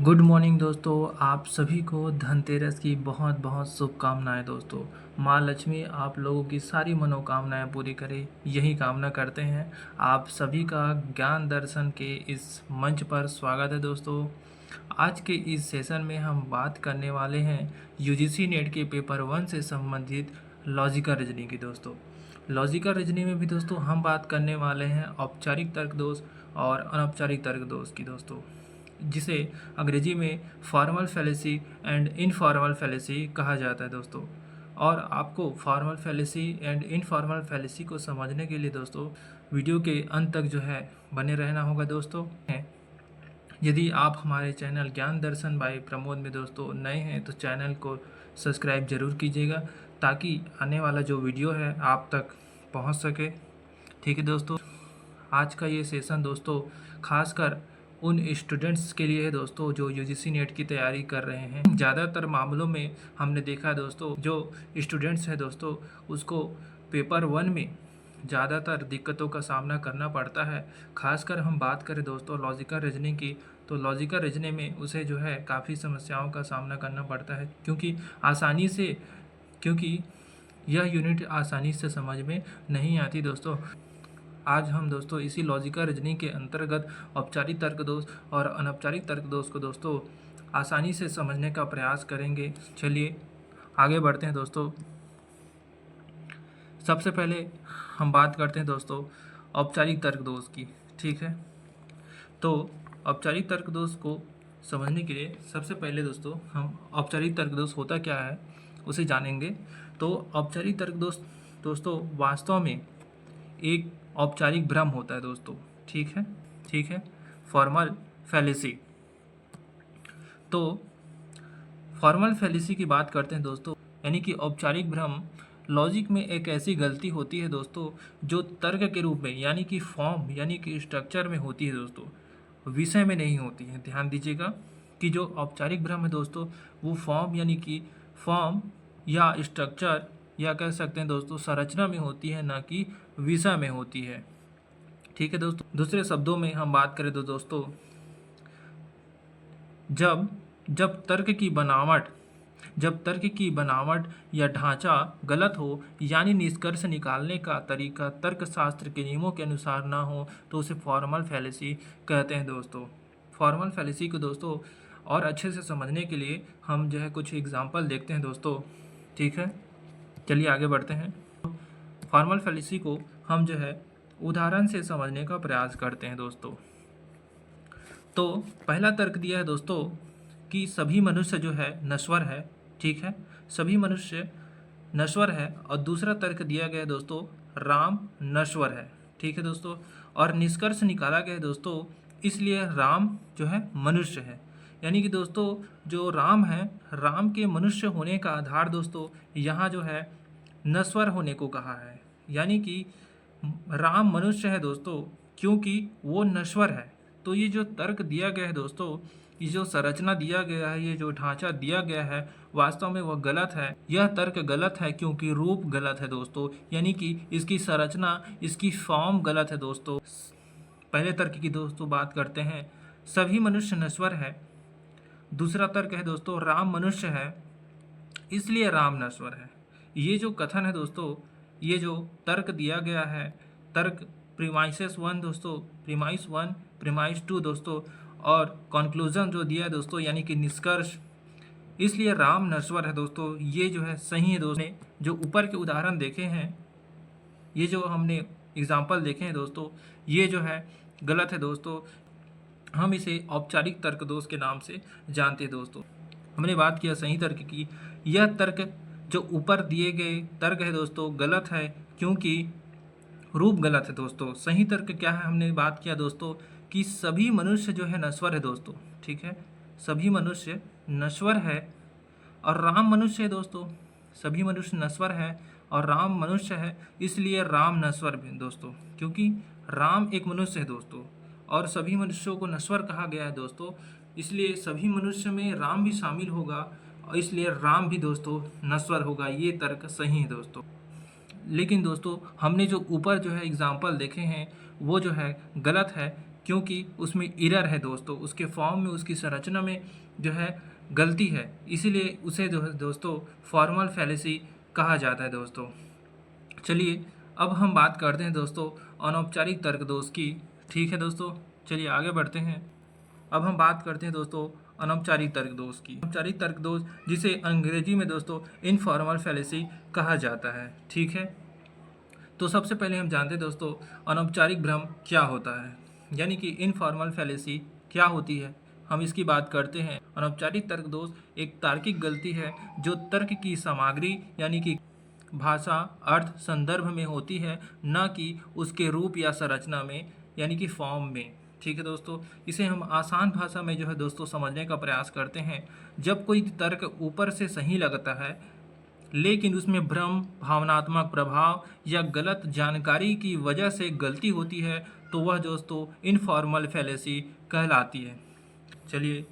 Good morning दोस्तों। आप सभी को धनतेरस की बहुत बहुत शुभकामनाएं दोस्तों। माँ लक्ष्मी आप लोगों की सारी मनोकामनाएं पूरी करे, यही कामना करते हैं। आप सभी का ज्ञान दर्शन के इस मंच पर स्वागत है दोस्तों। आज के इस सेशन में हम बात करने वाले हैं यूजीसी नेट के पेपर 1 से संबंधित लॉजिकल रीजनिंग की दोस्तों। लॉजिकल रीजनिंग में भी दोस्तों हम बात करने वाले हैं औपचारिक तर्क दोष और अनौपचारिक तर्क दोष की दोस्तों, जिसे अंग्रेजी में formal fallacy and informal fallacy कहा जाता है दोस्तों। और आपको formal fallacy and informal fallacy को समझने के लिए दोस्तों वीडियो के अंत तक जो है बने रहना होगा दोस्तों। यदि आप हमारे चैनल ज्ञान दर्शन बाय प्रमोद में दोस्तों नए हैं तो चैनल को सब्सक्राइब जरूर कीजिएगा, ताकि आने वाला जो वीडियो है आप तक पहुंच सके। ठीक है दोस्तों, आज का ये सेशन दोस्तों खासकर उन स्टूडेंट्स के लिए है दोस्तों जो यूजीसी नेट की तैयारी कर रहे हैं। ज़्यादातर मामलों में हमने देखा है दोस्तों जो स्टूडेंट्स है दोस्तों उसको पेपर 1 में ज़्यादातर दिक्कतों का सामना करना पड़ता है। खासकर हम बात करें दोस्तों लॉजिकल रीजनिंग की, तो लॉजिकल रीजनिंग में उसे जो है काफ़ी समस्याओं का सामना करना पड़ता है, क्योंकि यह यूनिट आसानी से समझ में नहीं आती दोस्तों। आज हम दोस्तों इसी लॉजिकल रीजनिंग के अंतर्गत औपचारिक तर्क दोष और अनौपचारिक तर्क दोष को दोस्तों आसानी से समझने का प्रयास करेंगे। चलिए आगे बढ़ते हैं दोस्तों। सबसे पहले हम बात करते हैं दोस्तों औपचारिक तर्क दोष की। ठीक है, तो औपचारिक तर्क दोष को समझने के लिए सबसे पहले दोस्तों हम औपचारिक तर्क दोष होता क्या है उसे जानेंगे। तो औपचारिक तर्क दोष दोस्तों वास्तव में एक औपचारिक भ्रम होता है दोस्तों। ठीक है, फॉर्मल फैलेसी। तो फॉर्मल फैलेसी की बात करते हैं दोस्तों, यानी कि औपचारिक भ्रम लॉजिक में एक ऐसी गलती होती है दोस्तों जो तर्क के रूप में यानी कि फॉर्म यानी कि स्ट्रक्चर में होती है दोस्तों, विषय में नहीं होती है। ध्यान दीजिएगा कि जो औपचारिक भ्रम है दोस्तों वो फॉर्म या स्ट्रक्चर या कह सकते हैं दोस्तों संरचना में होती है, ना कि विषय में होती है। ठीक है दोस्तों, दूसरे शब्दों में हम बात करें तो दोस्तों जब तर्क की बनावट या ढांचा गलत हो, यानी निष्कर्ष निकालने का तरीका तर्कशास्त्र के नियमों के अनुसार ना हो, तो उसे फॉर्मल फैलेसी कहते हैं दोस्तों। फॉर्मल फैलेसी को दोस्तों और अच्छे से समझने के लिए हम जो है कुछ एग्जाम्पल देखते हैं दोस्तों। ठीक है, चलिए आगे बढ़ते हैं। फॉर्मल फैलेसी को हम जो है उदाहरण से समझने का प्रयास करते हैं दोस्तों। तो पहला तर्क दिया है दोस्तों कि सभी मनुष्य जो है नश्वर है। ठीक है, सभी मनुष्य नश्वर है। और दूसरा तर्क दिया गया है दोस्तों राम नश्वर है। ठीक है दोस्तों, और निष्कर्ष निकाला गया है दोस्तों इसलिए राम जो है मनुष्य है। यानी कि दोस्तों जो राम है, राम के मनुष्य होने का आधार दोस्तों यहाँ जो है नश्वर होने को कहा है। यानी कि राम मनुष्य है दोस्तों क्योंकि वो नश्वर है। तो ये जो तर्क दिया गया है दोस्तों, ये जो संरचना दिया गया है, ये जो ढांचा दिया गया है, वास्तव में वह गलत है। यह तर्क गलत है क्योंकि रूप गलत है दोस्तों, यानी कि इसकी संरचना, इसकी फॉर्म गलत है दोस्तों। पहले तर्क की दोस्तों बात करते हैं, सभी मनुष्य नश्वर है। दूसरा तर्क है दोस्तों राम मनुष्य है इसलिए राम नश्वर है। ये जो कथन है दोस्तों, ये जो तर्क दिया गया है, तर्क प्रीमाइसेस 1 दोस्तों, प्रीमाइस 1, प्रीमाइस 2 दोस्तों, और कंक्लूजन जो दिया है दोस्तों यानी कि निष्कर्ष, इसलिए राम नश्वर है दोस्तों। ये जो है सही है दोस्तों। जो ऊपर के उदाहरण देखे हैं, ये जो हमने एग्जाम्पल देखे हैं दोस्तों, ये जो है गलत है दोस्तों। हम इसे औपचारिक तर्क दोष के नाम से जानते हैं दोस्तों। हमने बात किया सही तर्क की। यह तर्क जो ऊपर दिए गए तर्क है दोस्तों गलत है क्योंकि रूप गलत है दोस्तों। सही तर्क क्या है, हमने बात किया दोस्तों कि सभी मनुष्य जो है नश्वर है दोस्तों। ठीक है, सभी मनुष्य नश्वर है और राम मनुष्य है दोस्तों। सभी मनुष्य नश्वर है और राम मनुष्य है, इसलिए राम नश्वर भी दोस्तों, क्योंकि राम एक मनुष्य है दोस्तों और सभी मनुष्यों को नश्वर कहा गया है दोस्तों, इसलिए सभी मनुष्य में राम भी शामिल होगा और इसलिए राम भी दोस्तों नश्वर होगा। ये तर्क सही है दोस्तों। लेकिन दोस्तों हमने जो ऊपर जो है एग्जाम्पल देखे हैं वो जो है गलत है, क्योंकि उसमें एरर है दोस्तों, उसके फॉर्म में, उसकी संरचना में जो है गलती है, इसीलिए उसे जो है दोस्तों फॉर्मल फैलेसी कहा जाता है दोस्तों। चलिए अब हम बात करते हैं दोस्तों अनौपचारिक तर्क दोष की। ठीक है दोस्तों, चलिए आगे बढ़ते हैं। अब हम बात करते हैं दोस्तों अनौपचारिक तर्क दोष की। अनौपचारिक तर्क दोष जिसे अंग्रेजी में दोस्तों इनफॉर्मल फैलेसी कहा जाता है। ठीक है, तो सबसे पहले हम जानते हैं दोस्तों अनौपचारिक भ्रम क्या होता है, यानी कि इनफॉर्मल फैलेसी क्या होती है, हम इसकी बात करते हैं। अनौपचारिक तर्क दोष एक तार्किक गलती है जो तर्क की सामग्री यानी कि भाषा, अर्थ, संदर्भ में होती है, न कि उसके रूप या संरचना में यानी कि फॉर्म में। ठीक है दोस्तों, इसे हम आसान भाषा में जो है दोस्तों समझने का प्रयास करते हैं। जब कोई तर्क ऊपर से सही लगता है लेकिन उसमें भ्रम, भावनात्मक प्रभाव या गलत जानकारी की वजह से गलती होती है तो वह दोस्तों इनफॉर्मल फैलेसी कहलाती है। चलिए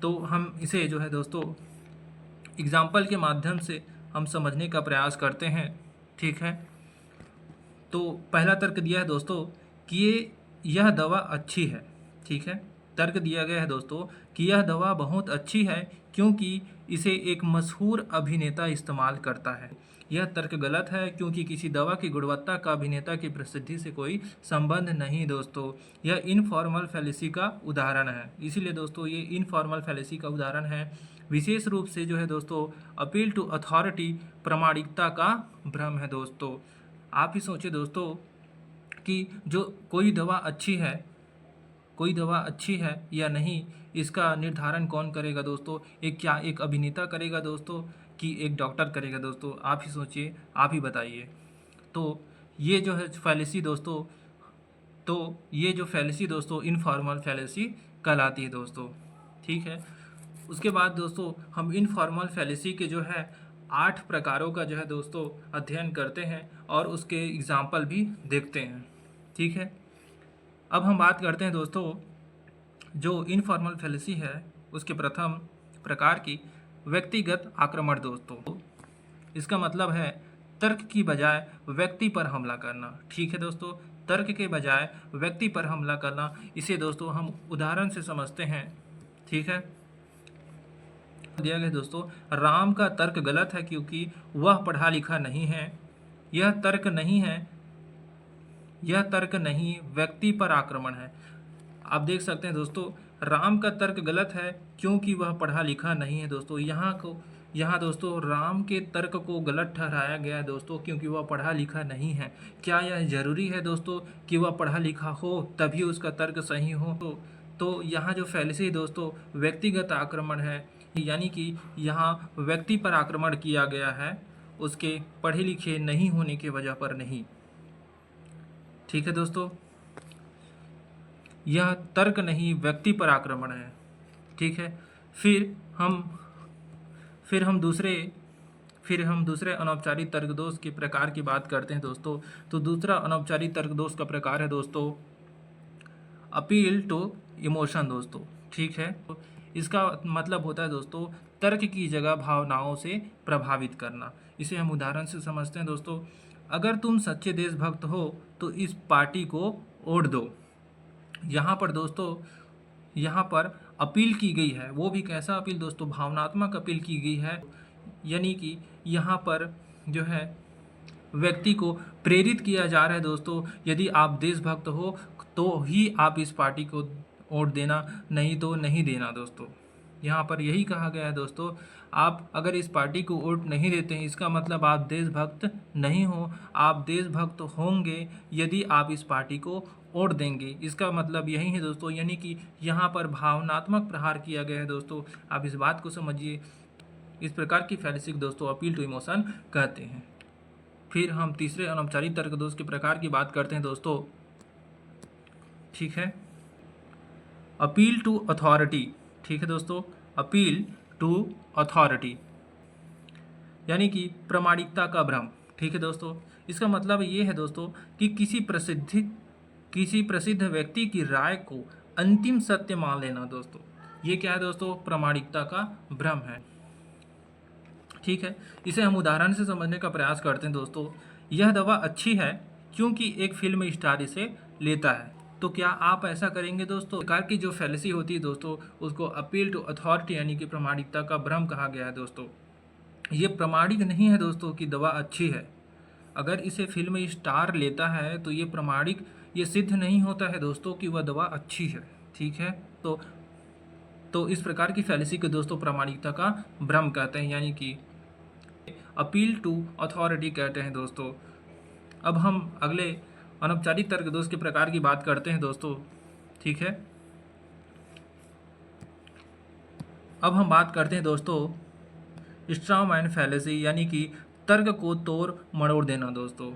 तो हम इसे जो है दोस्तों एग्जाम्पल के माध्यम से हम समझने का प्रयास करते हैं। ठीक है, तो पहला तर्क दिया है दोस्तों कि यह दवा अच्छी है। ठीक है, तर्क दिया गया है दोस्तों कि यह दवा बहुत अच्छी है क्योंकि इसे एक मशहूर अभिनेता इस्तेमाल करता है। यह तर्क गलत है क्योंकि किसी दवा की गुणवत्ता का अभिनेता की प्रसिद्धि से कोई संबंध नहीं दोस्तों। यह इनफॉर्मल फैलेसी का उदाहरण है, इसीलिए दोस्तों ये इनफॉर्मल फैलेसी का उदाहरण है। विशेष रूप से जो है दोस्तों अपील टू अथॉरिटी, प्रामाणिकता का भ्रम है दोस्तों। आप ही सोचिए दोस्तों कि जो कोई दवा अच्छी है या नहीं, इसका निर्धारण कौन करेगा दोस्तों? एक अभिनेता करेगा दोस्तों कि एक डॉक्टर करेगा दोस्तों? आप ही सोचिए, आप ही बताइए। तो ये जो है फैलेसी दोस्तों, इनफॉर्मल फैलेसी कहलाती है दोस्तों। ठीक है, उसके बाद दोस्तों हम इनफॉर्मल फैलेसी के जो है 8 प्रकारों का जो है दोस्तों अध्ययन करते हैं और उसके एग्जाम्पल भी देखते हैं। ठीक है, अब हम बात करते हैं दोस्तों जो इनफॉर्मल फैलेसी है उसके प्रथम प्रकार की व्यक्तिगत आक्रमण दोस्तों। इसका मतलब है तर्क की बजाय व्यक्ति पर हमला करना। ठीक है दोस्तों, तर्क के बजाय व्यक्ति पर हमला करना, इसे दोस्तों हम उदाहरण से समझते हैं। ठीक है, दिया गया दोस्तों राम का तर्क गलत है क्योंकि वह पढ़ा लिखा नहीं है। यह तर्क नहीं व्यक्ति पर आक्रमण है। आप देख सकते हैं दोस्तों राम का तर्क गलत है क्योंकि वह पढ़ा लिखा नहीं है दोस्तों। यहाँ दोस्तों राम के तर्क को गलत ठहराया गया है दोस्तों क्योंकि वह पढ़ा लिखा नहीं है। क्या यह जरूरी है दोस्तों कि वह पढ़ा लिखा हो तभी उसका तर्क सही हो? तो यहाँ जो फैलेसी दोस्तों व्यक्तिगत आक्रमण है, यानी कि यहाँ व्यक्ति पर आक्रमण किया गया है, उसके पढ़े लिखे नहीं होने की वजह पर नहीं। ठीक है दोस्तों, यह तर्क नहीं व्यक्ति पर आक्रमण है। ठीक है, फिर हम दूसरे अनौपचारिक तर्क दोष के प्रकार की बात करते हैं दोस्तों। तो दूसरा अनौपचारिक तर्क दोष का प्रकार है दोस्तों अपील टू इमोशन दोस्तों। ठीक है, इसका मतलब होता है दोस्तों तर्क की जगह भावनाओं से प्रभावित करना। इसे हम उदाहरण से समझते हैं दोस्तों। अगर तुम सच्चे देशभक्त हो तो इस पार्टी को वोट दो। यहाँ पर अपील की गई है, वो भी कैसा अपील दोस्तों? भावनात्मक अपील की गई है, यानी कि यहाँ पर जो है व्यक्ति को प्रेरित किया जा रहा है दोस्तों, यदि आप देशभक्त हो तो ही आप इस पार्टी को वोट देना, नहीं तो नहीं देना दोस्तों। यहाँ पर यही कहा गया है दोस्तों, आप अगर इस पार्टी को वोट नहीं देते हैं इसका मतलब आप देशभक्त नहीं हो। आप देशभक्त होंगे यदि आप इस पार्टी को वोट देंगे, इसका मतलब यही है दोस्तों। यानी कि यहाँ पर भावनात्मक प्रहार किया गया है दोस्तों, आप इस बात को समझिए। इस प्रकार की फैलेसी दोस्तों अपील टू इमोशन कहते हैं। फिर हम तीसरे अनौपचारिक तर्क दोष के प्रकार की बात करते हैं दोस्तों। ठीक है, अपील टू अथॉरिटी। ठीक है दोस्तों, अपील टू अथॉरिटी यानी कि प्रामाणिकता का भ्रम। ठीक है दोस्तों, इसका मतलब ये है दोस्तों कि किसी प्रसिद्ध व्यक्ति की राय को अंतिम सत्य मान लेना दोस्तों। ये क्या है दोस्तों? प्रामाणिकता का भ्रम है। ठीक है, इसे हम उदाहरण से समझने का प्रयास करते हैं दोस्तों। यह दवा अच्छी है क्योंकि एक फिल्म स्टार इसे लेता है। तो क्या आप ऐसा करेंगे दोस्तों? प्रकार की जो फैलेसी होती है दोस्तों, उसको अपील टू अथॉरिटी यानी कि प्रामाणिकता का भ्रम कहा गया है दोस्तों। ये प्रामाणिक नहीं है दोस्तों कि दवा अच्छी है। अगर इसे फिल्म स्टार लेता है तो ये प्रामाणिक, ये सिद्ध नहीं होता है दोस्तों कि वह दवा अच्छी है। ठीक है, तो इस प्रकार की फैलेसी को दोस्तों प्रामाणिकता का भ्रम कहते हैं, यानी कि अपील टू अथॉरिटी कहते हैं दोस्तों। अब हम अगले अनौपचारिक तर्क दोष के प्रकार की बात करते हैं दोस्तों। ठीक है, अब हम बात करते हैं दोस्तों स्ट्रॉ मैन फैलेसी, यानी कि तर्क को तोड़ मरोड़ देना दोस्तों।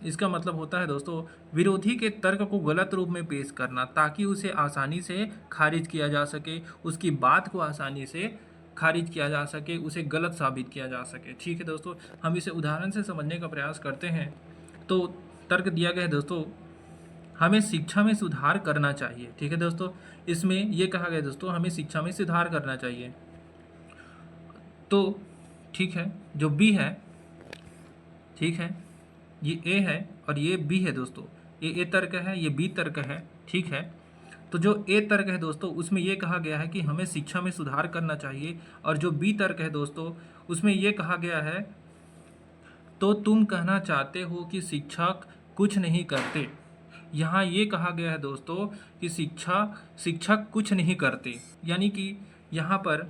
इसका मतलब होता है दोस्तों विरोधी के तर्क को गलत रूप में पेश करना ताकि उसे आसानी से खारिज किया जा सके, उसकी बात को आसानी से खारिज किया जा सके, उसे गलत साबित किया जा सके। ठीक है दोस्तों, हम इसे उदाहरण से समझने का प्रयास करते हैं। तो तर्क दिया गया है दोस्तों, हमें शिक्षा में सुधार करना चाहिए। ठीक है दोस्तों, इसमें यह कहा गया दोस्तों हमें शिक्षा में सुधार करना चाहिए। तो ठीक है, जो बी है, ठीक है, ये ए है और ये बी है दोस्तों। ये ए तर्क है, ये बी तर्क है। ठीक है, तो जो ए तर्क है दोस्तों उसमें यह कहा गया है कि हमें शिक्षा में सुधार करना चाहिए, और जो बी तर्क है दोस्तों उसमें यह कहा गया है तो तुम कहना चाहते हो कि शिक्षक कुछ नहीं करते। यहाँ ये कहा गया है दोस्तों कि शिक्षक कुछ नहीं करते, यानी कि यहाँ पर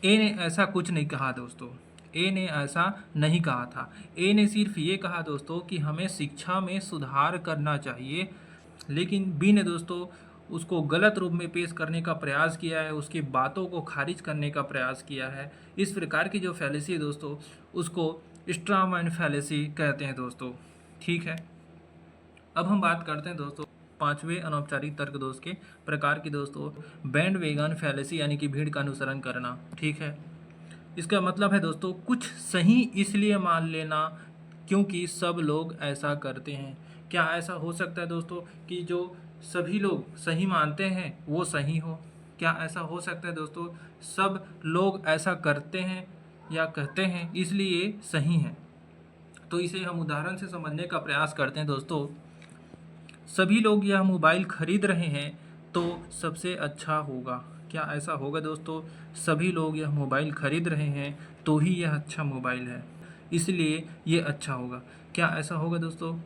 ए ने ऐसा कुछ नहीं कहा दोस्तों। ए ने ऐसा नहीं कहा था। ए ने सिर्फ ये कहा दोस्तों कि हमें शिक्षा में सुधार करना चाहिए, लेकिन बी ने दोस्तों उसको गलत रूप में पेश करने का प्रयास किया है, उसकी बातों को खारिज करने का प्रयास किया है। इस प्रकार की जो फैलेसी है दोस्तों उसको स्ट्रॉ मैन फैलेसी कहते हैं दोस्तों। ठीक है, अब हम बात करते हैं दोस्तों पांचवें अनौपचारिक तर्क दोष के प्रकार की दोस्तों बैंड वेगन फैलेसी, यानी कि भीड़ का अनुसरण करना। ठीक है, इसका मतलब है दोस्तों कुछ सही इसलिए मान लेना क्योंकि सब लोग ऐसा करते हैं। क्या ऐसा हो सकता है दोस्तों कि जो सभी लोग सही मानते हैं वो सही हो? क्या ऐसा हो सकता है दोस्तों सब लोग ऐसा करते हैं या कहते हैं इसलिए सही हैं? तो इसे हम उदाहरण से समझने का प्रयास करते हैं दोस्तों। सभी लोग यह मोबाइल खरीद रहे हैं तो सबसे अच्छा होगा। क्या ऐसा होगा दोस्तों? सभी लोग यह मोबाइल खरीद रहे हैं तो ही यह अच्छा मोबाइल है, इसलिए ये अच्छा होगा। क्या ऐसा होगा दोस्तों?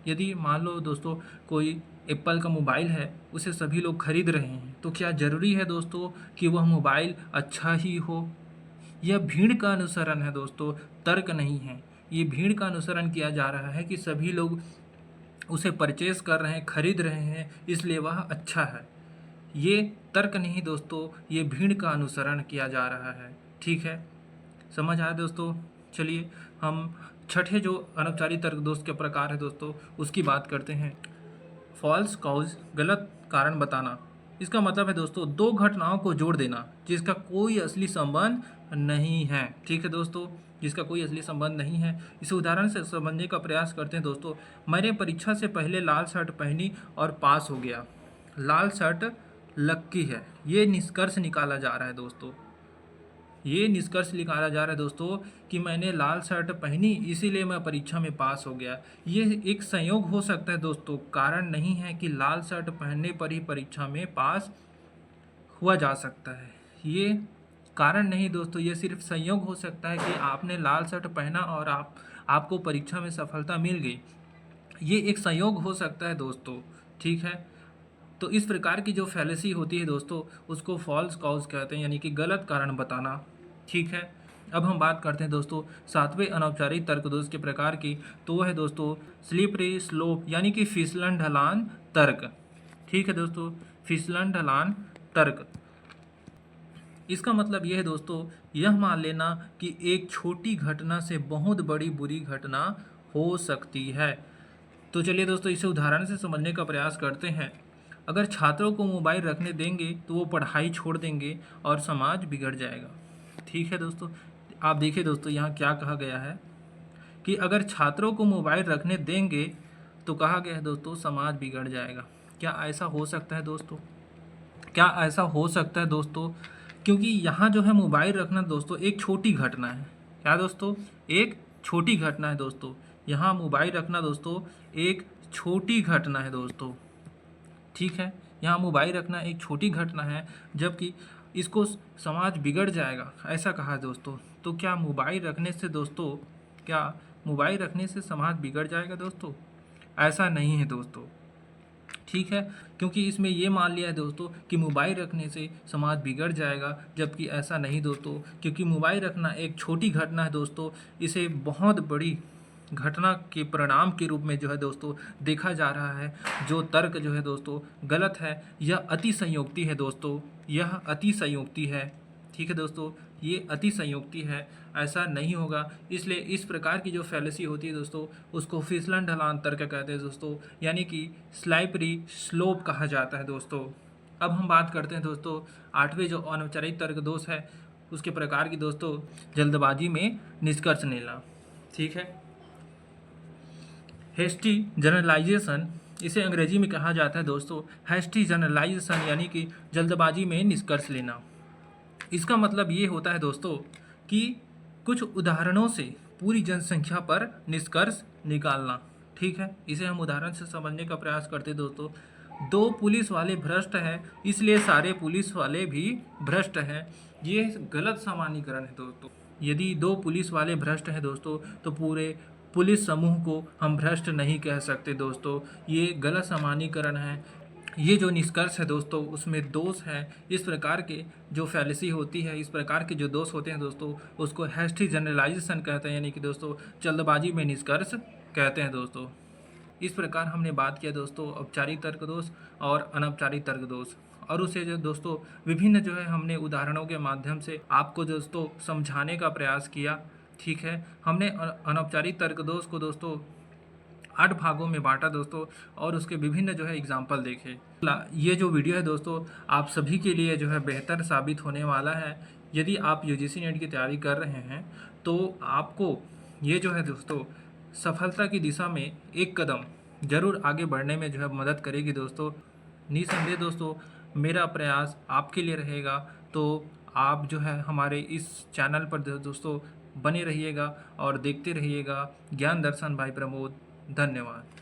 यदि मान लो दोस्तों कोई एप्पल का मोबाइल है, उसे सभी लोग खरीद रहे हैं, तो क्या ज़रूरी है दोस्तों कि वह मोबाइल अच्छा ही हो? यह भीड़ का अनुसरण है दोस्तों, तर्क नहीं है। ये भीड़ का अनुसरण किया जा रहा है कि सभी लोग उसे परचेज कर रहे हैं, खरीद रहे हैं, इसलिए वह अच्छा है। ये तर्क नहीं दोस्तों, ये भीड़ का अनुसरण किया जा रहा है। ठीक है, समझ आया दोस्तों? चलिए हम छठे जो अनौपचारिक तर्क दोष के प्रकार है दोस्तों उसकी बात करते हैं। फॉल्स कॉज, गलत कारण बताना। इसका मतलब है दोस्तों दो घटनाओं को जोड़ देना जिसका कोई असली संबंध नहीं है। ठीक है दोस्तों, जिसका कोई असली संबंध नहीं है। इसे उदाहरण से समझने का प्रयास करते हैं दोस्तों। मैंने परीक्षा से पहले लाल शर्ट पहनी और पास हो गया। लाल शर्ट लक्की है, ये निष्कर्ष निकाला जा रहा है दोस्तों। ये निष्कर्ष निकाला जा रहा है दोस्तों कि मैंने लाल शर्ट पहनी इसीलिए मैं परीक्षा में पास हो गया। ये एक संयोग हो सकता है दोस्तों, कारण नहीं है कि लाल शर्ट पहनने पर ही परीक्षा में पास हुआ जा सकता है। ये कारण नहीं दोस्तों, ये सिर्फ संयोग हो सकता है कि आपने लाल शर्ट पहना और आपको परीक्षा में सफलता मिल गई। ये एक संयोग हो सकता है दोस्तों। ठीक है, तो इस प्रकार की जो फैलेसी होती है दोस्तों उसको फॉल्स कॉज कहते हैं, यानी कि गलत कारण बताना। ठीक है, अब हम बात करते हैं दोस्तों सातवें अनौपचारिक तर्क दोष के प्रकार की। तो वह है दोस्तों स्लिपरी स्लोप, यानी कि फिसलन ढलान तर्क। ठीक है दोस्तों, फिसलन ढलान तर्क। इसका मतलब यह है दोस्तों यह मान लेना कि एक छोटी घटना से बहुत बड़ी बुरी घटना हो सकती है। तो चलिए दोस्तों इसे उदाहरण से समझने का प्रयास करते हैं। अगर छात्रों को मोबाइल रखने देंगे तो वो पढ़ाई छोड़ देंगे और समाज बिगड़ जाएगा। ठीक है दोस्तों, आप देखिए दोस्तों यहाँ क्या कहा गया है कि अगर छात्रों को मोबाइल रखने देंगे तो कहा गया है दोस्तों समाज बिगड़ जाएगा। क्या ऐसा हो सकता है दोस्तों? क्या ऐसा हो सकता है दोस्तों? क्योंकि यहाँ जो है मोबाइल रखना दोस्तों एक छोटी घटना है। क्या दोस्तों? एक छोटी घटना है दोस्तों। यहाँ मोबाइल रखना दोस्तों एक छोटी घटना है दोस्तों। ठीक है। यहाँ मोबाइल रखना एक छोटी घटना है, जबकि इसको समाज बिगड़ जाएगा ऐसा कहा है दोस्तों। तो क्या मोबाइल रखने से दोस्तों, क्या मोबाइल रखने से समाज बिगड़ जाएगा दोस्तों? ऐसा नहीं है दोस्तों, ठीक है। क्योंकि इसमें ये मान लिया है दोस्तों कि मोबाइल रखने से समाज बिगड़ जाएगा, जबकि ऐसा नहीं दोस्तों। क्योंकि मोबाइल रखना एक छोटी घटना है दोस्तों, इसे बहुत बड़ी घटना के परिणाम के रूप में जो है दोस्तों देखा जा रहा है। जो तर्क जो है दोस्तों गलत है, यह अति संयोक्ति है दोस्तों, यह अति संयोक्ति है, ठीक है दोस्तों, ये अति संयोक्ति है, ऐसा नहीं होगा। इसलिए इस प्रकार की जो फैलेसी होती है दोस्तों, उसको फिसलन ढलान तर्क कहते हैं दोस्तों, यानी कि स्लाइपरी स्लोप कहा जाता है दोस्तों। अब हम बात करते हैं दोस्तों आठवें जो अनौपचारिक तर्क दोष है उसके प्रकार की दोस्तों, जल्दबाजी में निष्कर्ष लेना, ठीक है। हेस्टी जनरलाइजेशन, इसे अंग्रेजी में कहा जाता है दोस्तों हेस्टी जनरलाइजेशन, यानी कि जल्दबाजी में निष्कर्ष लेना। इसका मतलब ये होता है दोस्तों कि कुछ उदाहरणों से पूरी जनसंख्या पर निष्कर्ष निकालना, ठीक है। इसे हम उदाहरण से समझने का प्रयास करते हैं दोस्तों। 2 पुलिस वाले भ्रष्ट हैं, इसलिए सारे पुलिस वाले भी भ्रष्ट हैं। ये गलत सामान्यीकरण है दोस्तों। यदि 2 पुलिस वाले भ्रष्ट हैं दोस्तों, तो पूरे पुलिस समूह को हम भ्रष्ट नहीं कह सकते दोस्तों, ये गलत सामान्यीकरण है। ये जो निष्कर्ष है दोस्तों उसमें दोष है। इस प्रकार के जो फैलेसी होती है, इस प्रकार के जो दोष होते हैं दोस्तों, उसको हैस्टी जनरलाइजेशन कहते हैं, यानी कि दोस्तों जल्दबाजी में निष्कर्ष कहते हैं दोस्तों। इस प्रकार हमने बात किया दोस्तों औपचारिक तर्क दोष और अनौपचारिक तर्क दोष, और उसे जो दोस्तों विभिन्न जो है हमने उदाहरणों के माध्यम से आपको दोस्तों समझाने का प्रयास किया, ठीक है। हमने अनौपचारिक तर्क दोष को दोस्तों 8 भागों में बांटा दोस्तों, और उसके विभिन्न जो है एग्जाम्पल देखे। ये जो वीडियो है दोस्तों आप सभी के लिए जो है बेहतर साबित होने वाला है। यदि आप यूजीसी नेट की तैयारी कर रहे हैं तो आपको ये जो है दोस्तों सफलता की दिशा में एक कदम जरूर आगे बढ़ने में जो है मदद करेगी दोस्तों। निसंदेह दोस्तों मेरा प्रयास आपके लिए रहेगा, तो आप जो है हमारे इस चैनल पर दोस्तों बने रहिएगा और देखते रहिएगा ज्ञान दर्शन बाय प्रमोद। धन्यवाद।